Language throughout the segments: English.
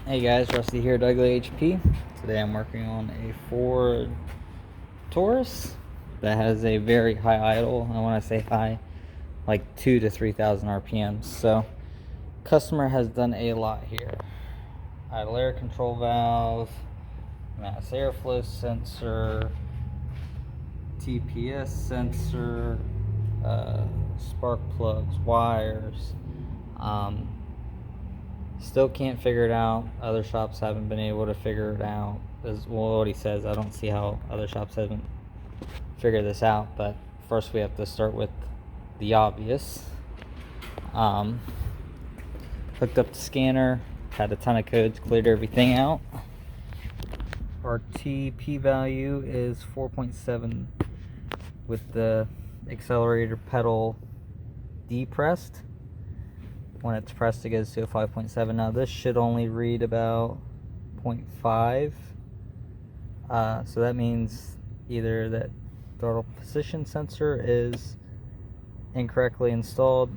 Hey guys, Rusty here, Douglas HP. Today I'm working on a Ford Taurus that has a very high idle. And when I say high, like 2 to 3,000 RPMs. So, customer has done a lot here. Idle air control valve, mass airflow sensor, TPS sensor, spark plugs, wires. Um, Still can't figure it out. Other shops haven't been able to figure it out. Is what he says. I don't see how other shops haven't figured this out. But first, we have to start with the obvious. Um, Hooked up the scanner, had a ton of codes, cleared everything out. Our TP value is 4.7 with the accelerator pedal depressed. When it's pressed, it goes to a 5.7. Now this should only read about 0.5. So that means either that throttle position sensor is incorrectly installed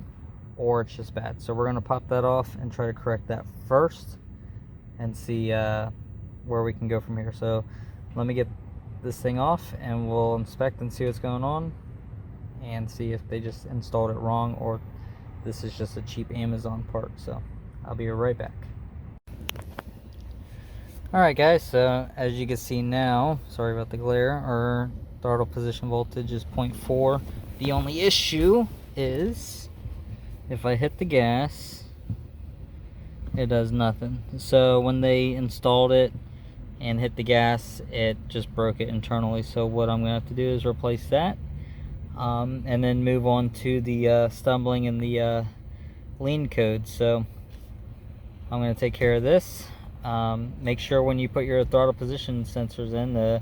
or it's just bad. So we're going to pop that off and try to correct that first and see where we can go from here. So let me get this thing off and we'll inspect and see what's going on and see if they just installed it wrong or this is just a cheap Amazon part. So I'll be right back. Alright guys, so as you can see now, sorry about the glare, our throttle position voltage is 0.4. The only issue is if I hit the gas, it does nothing. So when they installed it and hit the gas, it just broke it internally. So what I'm going to have to do is replace that. And then move on to the stumbling and the lean code. So I'm going to take care of this. Make sure when you put your throttle position sensors in to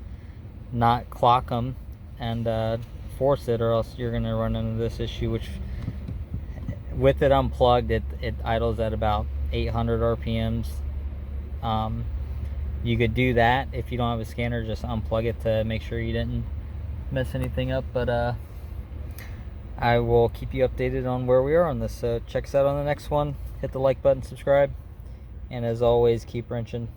not clock them and force it, or else you're going to run into this issue, which with it unplugged, it idles at about 800 RPMs. You could do that if you don't have a scanner, just unplug it to make sure you didn't mess anything up, but I will keep you updated on where we are on this. So check us out on the next one. Hit the like button, subscribe, and as always, keep wrenching.